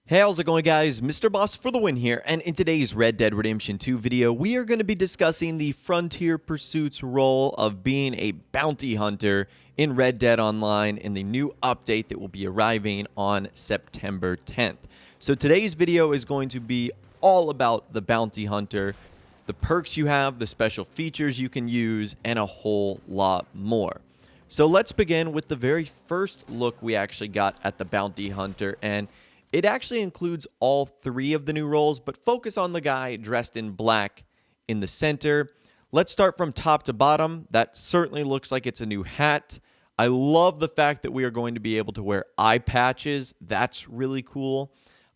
Hey, how's it going, guys? Mr. Boss for the win here, and in today's Red Dead Redemption 2 video, we are going to be discussing the Frontier Pursuit's role of being a bounty hunter in Red Dead Online in the new update that will be arriving on September 10th. So today's video is going to be all about the bounty hunter, the perks you have, the special features you can use, and a whole lot more. So let's begin with the very first look we actually got at the bounty hunter, and it actually includes all three of the new roles, but focus on the guy dressed in black in the center. Let's start from top to bottom. That certainly looks like it's a new hat. I love the fact that we are going to be able to wear eye patches. That's really cool.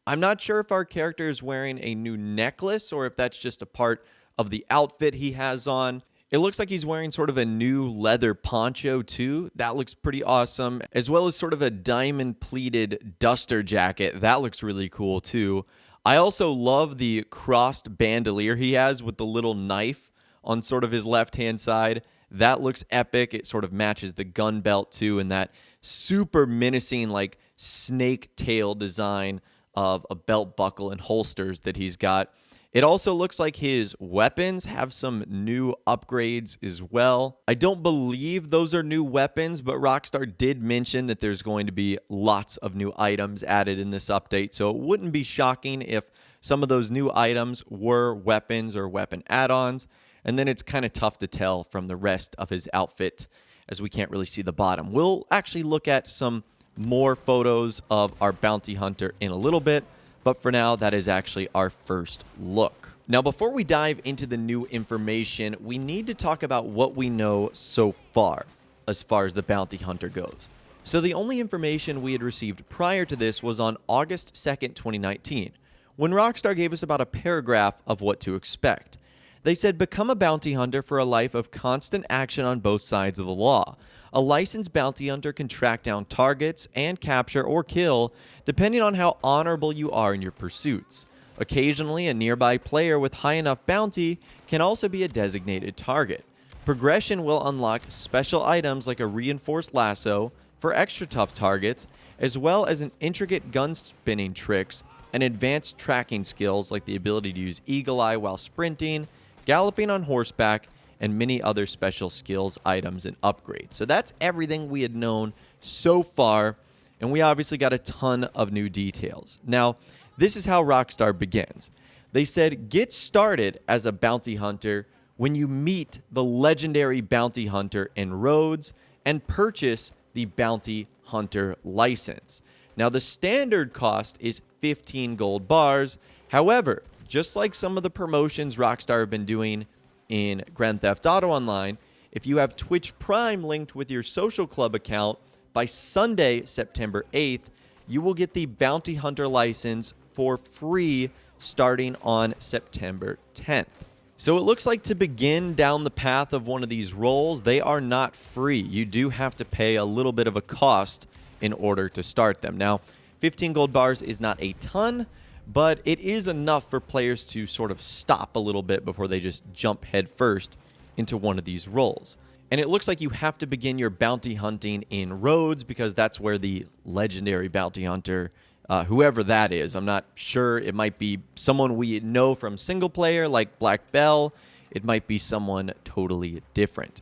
I'm not sure if our character is wearing a new necklace or if that's just a part of the outfit he has on. It looks like he's wearing sort of a new leather poncho too. That looks pretty awesome, as well as sort of a diamond pleated duster jacket. That looks really cool too. I also love the crossed bandolier he has with the little knife on sort of his left-hand side. That looks epic. It sort of matches the gun belt too, and that super menacing like snake tail design of a belt buckle and holsters that he's got. It also looks like his weapons have some new upgrades as well. I don't believe those are new weapons, but Rockstar did mention that there's going to be lots of new items added in this update, so it wouldn't be shocking if some of those new items were weapons or weapon add-ons, and then it's kind of tough to tell from the rest of his outfit as we can't really see the bottom. We'll actually look at some more photos of our bounty hunter in a little bit, but for now, that is actually our first look. Now, before we dive into the new information, we need to talk about what we know so far as the bounty hunter goes. So the only information we had received prior to this was on August 2nd, 2019, when Rockstar gave us about a paragraph of what to expect. They said, become a bounty hunter for a life of constant action on both sides of the law. A licensed bounty hunter can track down targets and capture or kill, depending on how honorable you are in your pursuits. Occasionally, a nearby player with high enough bounty can also be a designated target. Progression will unlock special items like a reinforced lasso for extra tough targets, as well as an intricate gun spinning tricks and advanced tracking skills like the ability to use eagle eye while sprinting, galloping on horseback, and many other special skills, items, and upgrades. So that's everything we had known so far, and we obviously got a ton of new details. Now, this is how Rockstar begins. They said, get started as a bounty hunter when you meet the legendary bounty hunter in Rhodes and purchase the bounty hunter license. Now, the standard cost is 15 gold bars. However, just like some of the promotions Rockstar have been doing in Grand Theft Auto Online, if you have Twitch Prime linked with your social club account, by Sunday, September 8th, you will get the bounty hunter license for free starting on September 10th. So it looks like to begin down the path of one of these roles, they are not free. You do have to pay a little bit of a cost in order to start them. Now, 15 gold bars is not a ton, but it is enough for players to sort of stop a little bit before they just jump headfirst into one of these roles. And it looks like you have to begin your bounty hunting in Rhodes because that's where the legendary bounty hunter, whoever that is, I'm not sure. It might be someone we know from single player like Black Bell. It might be someone totally different.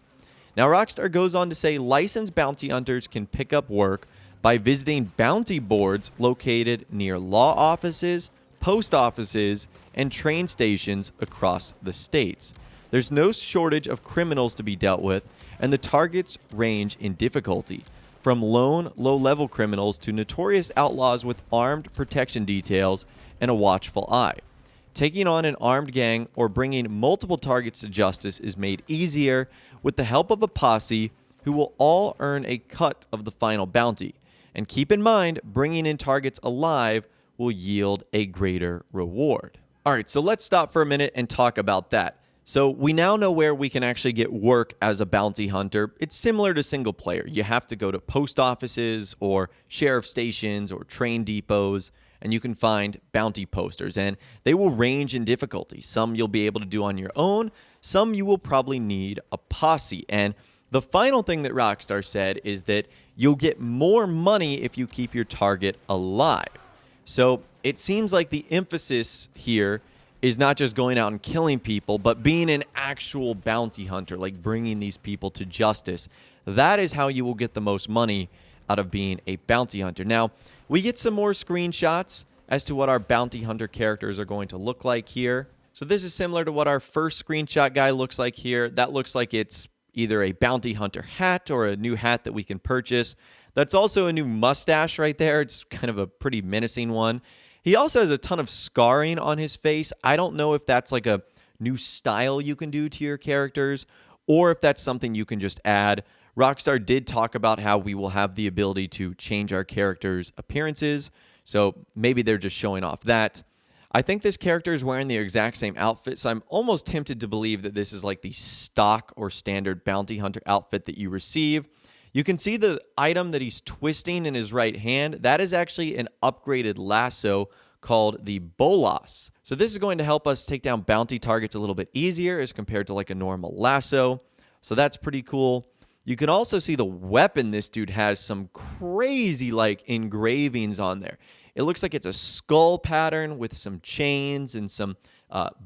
Now, Rockstar goes on to say licensed bounty hunters can pick up work by visiting bounty boards located near law offices, post offices, and train stations across the states. There's no shortage of criminals to be dealt with, and the targets range in difficulty, from lone, low-level criminals to notorious outlaws with armed protection details and a watchful eye. Taking on an armed gang or bringing multiple targets to justice is made easier with the help of a posse who will all earn a cut of the final bounty. And keep in mind, bringing in targets alive will yield a greater reward. All right, so let's stop for a minute and talk about that. So we now know where we can actually get work as a bounty hunter. It's similar to single player. You have to go to post offices or sheriff stations or train depots, and you can find bounty posters, and they will range in difficulty. Some you'll be able to do on your own. Some you will probably need a posse. And the final thing that Rockstar said is that you'll get more money if you keep your target alive. So it seems like the emphasis here is not just going out and killing people, but being an actual bounty hunter, like bringing these people to justice. That is how you will get the most money out of being a bounty hunter. Now, we get some more screenshots as to what our bounty hunter characters are going to look like here. So this is similar to what our first screenshot guy looks like here. That looks like it's either a bounty hunter hat or a new hat that we can purchase. That's also a new mustache right there. It's kind of a pretty menacing one. He also has a ton of scarring on his face. I don't know if that's like a new style you can do to your characters or if that's something you can just add. Rockstar did talk about how we will have the ability to change our characters' appearances, so maybe they're just showing off that. I think this character is wearing the exact same outfit, so I'm almost tempted to believe that this is like the stock or standard bounty hunter outfit that you receive. You can see the item that he's twisting in his right hand. That is actually an upgraded lasso called the Bolas. So this is going to help us take down bounty targets a little bit easier as compared to like a normal lasso. So that's pretty cool. You can also see the weapon this dude has some crazy like engravings on there. It looks like it's a skull pattern with some chains and some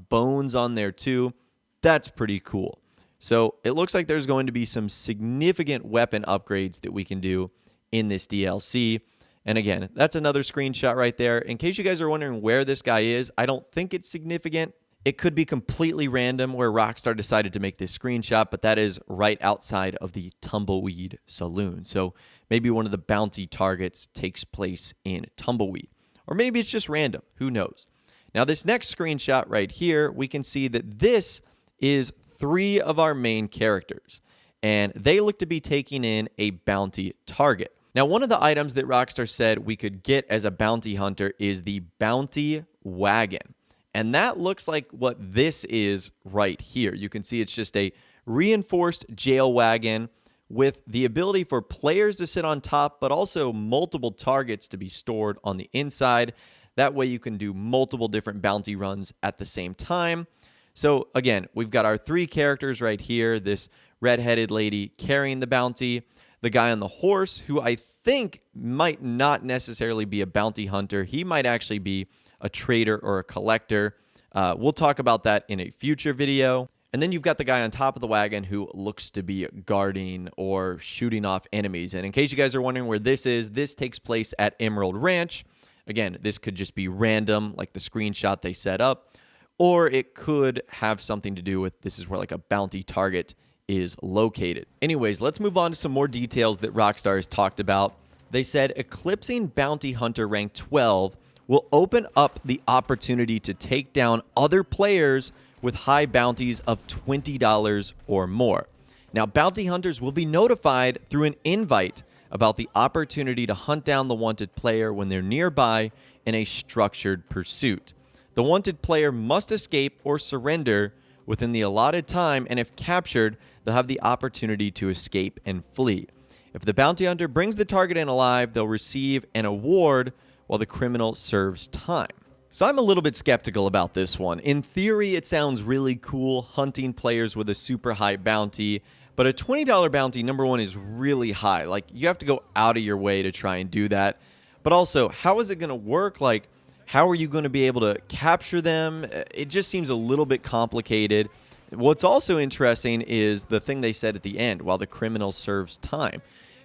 bones on there too. That's pretty cool. So it looks like there's going to be some significant weapon upgrades that we can do in this DLC. And again, that's another screenshot right there. In case you guys are wondering where this guy is, I don't think it's significant. It could be completely random where Rockstar decided to make this screenshot, but that is right outside of the Tumbleweed Saloon. So maybe one of the bounty targets takes place in Tumbleweed. Or maybe it's just random. Who knows? Now, this next screenshot right here, we can see that this is 3 of our main characters, and they look to be taking in a bounty target. Now, one of the items that Rockstar said we could get as a bounty hunter is the bounty wagon. And that looks like what this is right here. You can see it's just a reinforced jail wagon with the ability for players to sit on top, but also multiple targets to be stored on the inside. That way you can do multiple different bounty runs at the same time. So again, we've got our 3 characters right here. This red-headed lady carrying the bounty, the guy on the horse, who I think might not necessarily be a bounty hunter. He might actually be a trader or a collector. We'll talk about that in a future video. And then you've got the guy on top of the wagon who looks to be guarding or shooting off enemies. And in case you guys are wondering where this is, this takes place at Emerald Ranch. Again, this could just be random, like the screenshot they set up, or it could have something to do with this is where like a bounty target is located. Anyways, let's move on to some more details that Rockstar has talked about. They said eclipsing bounty hunter rank 12 will open up the opportunity to take down other players with high bounties of $20 or more. Now, bounty hunters will be notified through an invite about the opportunity to hunt down the wanted player when they're nearby in a structured pursuit. The wanted player must escape or surrender within the allotted time, and if captured, they'll have the opportunity to escape and flee. If the bounty hunter brings the target in alive, they'll receive an award while the criminal serves time. So I'm a little bit skeptical about this one. In theory, it sounds really cool, hunting players with a super high bounty, but a $20 bounty, number one, is really high. Like, you have to go out of your way to try and do that. But also, how is it going to work? Like, how are you going to be able to capture them? It just seems a little bit complicated. What's also interesting is the thing they said at the end, while the criminal serves time.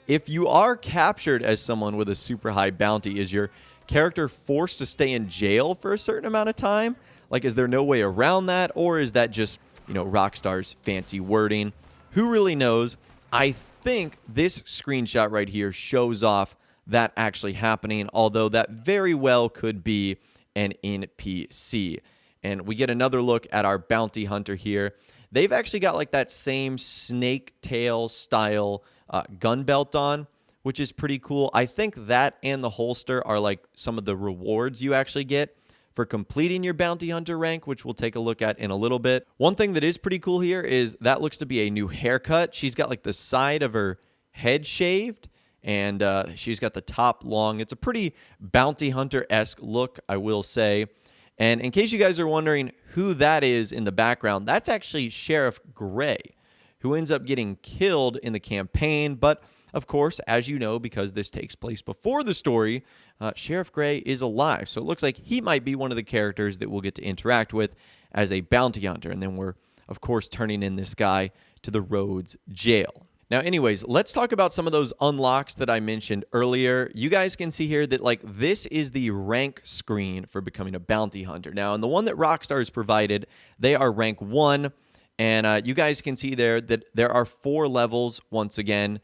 If you are captured as someone with a super high bounty, is your character forced to stay in jail for a certain amount of time? Like, is there no way around that? Or is that just, Rockstar's fancy wording? Who really knows? I think this screenshot right here shows off that actually happening, although that very well could be an NPC. And we get another look at our bounty hunter here. They've actually got like that same snake tail style gun belt on, which is pretty cool. I think that and the holster are like some of the rewards you actually get for completing your bounty hunter rank, which we'll take a look at in a little bit. One thing that is pretty cool here is that looks to be a new haircut. She's got like the side of her head shaved, and she's got the top long. It's a pretty bounty hunter-esque look, I will say. And in case you guys are wondering who that is in the background, that's actually Sheriff Gray, who ends up getting killed in the campaign, but Of course, as you know, because this takes place before the story, Sheriff Gray is alive. So it looks like he might be one of the characters that we'll get to interact with as a bounty hunter. And then we're, of course, turning in this guy to the Rhodes jail. Now, anyways, let's talk about some of those unlocks that I mentioned earlier. You guys can see here that, like, this is the rank screen for becoming a bounty hunter. Now, in the one that Rockstar has provided, they are rank 1, and you guys can see there that there are 4 levels. Once again,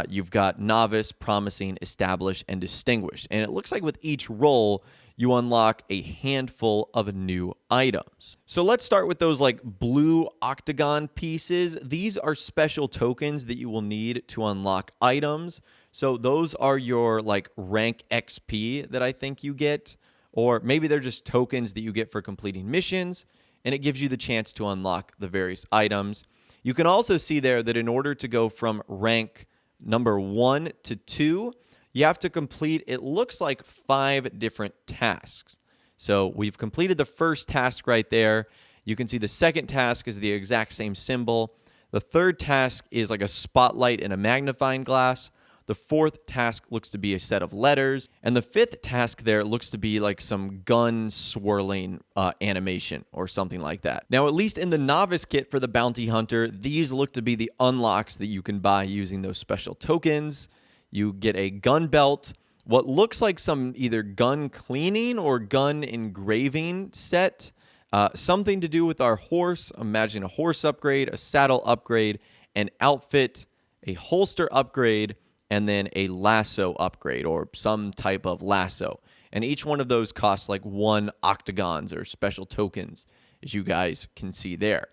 you've got Novice, Promising, Established, and Distinguished. And it looks like with each role, you unlock a handful of new items. So let's start with those like blue octagon pieces. These are special tokens that you will need to unlock items. So those are your like rank XP that I think you get, or maybe they're just tokens that you get for completing missions, and it gives you the chance to unlock the various items. You can also see there that in order to go from rank number 1 to 2, you have to complete, it looks like 5 different tasks. So we've completed the first task right there. You can see the second task is the exact same symbol. The third task is like a spotlight and a magnifying glass. The fourth task looks to be a set of letters. And the fifth task there looks to be like some gun swirling animation or something like that. Now, at least in the novice kit for the bounty hunter, these look to be the unlocks that you can buy using those special tokens. You get a gun belt, what looks like some either gun cleaning or gun engraving set, something to do with our horse. Imagine a horse upgrade, a saddle upgrade, an outfit, a holster upgrade, and then a lasso upgrade or some type of lasso. And each one of those costs like 1 octagons or special tokens, as you guys can see there.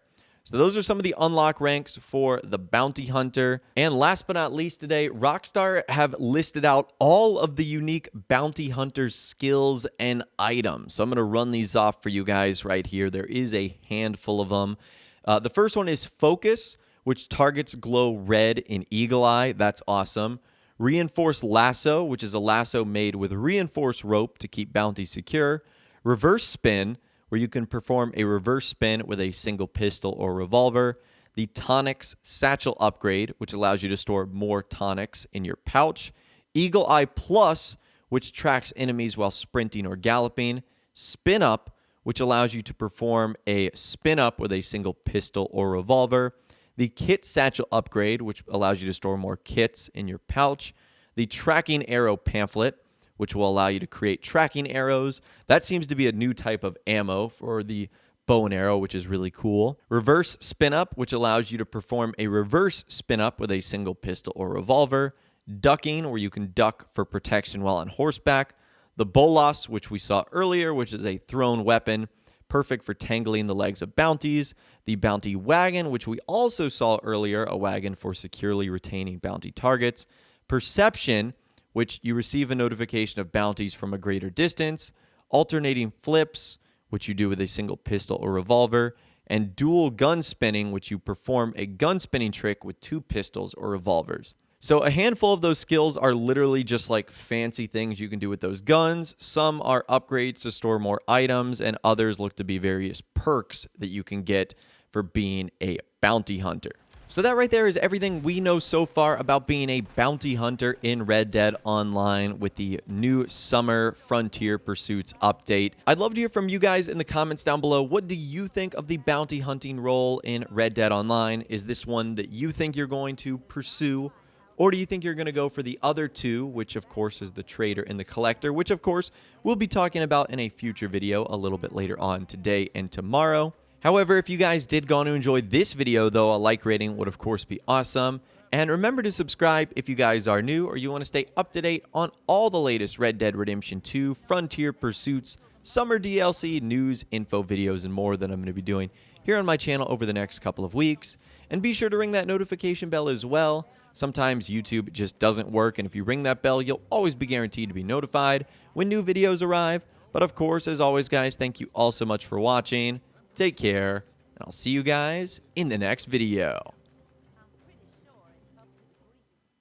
So those are some of the unlock ranks for the bounty hunter. And last but not least today, Rockstar have listed out all of the unique bounty hunter skills and items. So I'm going to run these off for you guys right here. There is a handful of them. The first one is Focus, which targets glow red in Eagle Eye. That's awesome. Reinforced Lasso, which is a lasso made with reinforced rope to keep bounty secure. Reverse Spin, where you can perform a reverse spin with a single pistol or revolver. The Tonics Satchel Upgrade, which allows you to store more tonics in your pouch. Eagle Eye Plus, which tracks enemies while sprinting or galloping. Spin Up, which allows you to perform a spin up with a single pistol or revolver. The Kit Satchel Upgrade, which allows you to store more kits in your pouch. The Tracking Arrow Pamphlet, which will allow you to create tracking arrows. That seems to be a new type of ammo for the bow and arrow, which is really cool. Reverse Spin Up, which allows you to perform a reverse spin up with a single pistol or revolver. Ducking, where you can duck for protection while on horseback. The Bolas, which we saw earlier, which is a thrown weapon, perfect for tangling the legs of bounties. The Bounty Wagon, which we also saw earlier, a wagon for securely retaining bounty targets. Perception, which you receive a notification of bounties from a greater distance. Alternating Flips, which you do with a single pistol or revolver. And Dual Gun Spinning, which you perform a gun spinning trick with 2 pistols or revolvers. So a handful of those skills are literally just like fancy things you can do with those guns. Some are upgrades to store more items, and others look to be various perks that you can get for being a bounty hunter. So that right there is everything we know so far about being a bounty hunter in Red Dead Online with the new Summer Frontier Pursuits update. I'd love to hear from you guys in the comments down below. What do you think of the bounty hunting role in Red Dead Online? Is this one that you think you're going to pursue? Or do you think you're going to go for the other 2, which of course is the Trader and the Collector, which of course we'll be talking about in a future video a little bit later on today and tomorrow. However, if you guys did go on to enjoy this video, though, a like rating would of course be awesome. And remember to subscribe if you guys are new or you want to stay up to date on all the latest Red Dead Redemption 2, Frontier Pursuits, Summer DLC, news, info, videos, and more that I'm going to be doing here on my channel over the next couple of weeks. And be sure to ring that notification bell as well. Sometimes YouTube just doesn't work, and if you ring that bell, you'll always be guaranteed to be notified when new videos arrive. But of course, as always, guys, thank you all so much for watching. Take care, and I'll see you guys in the next video.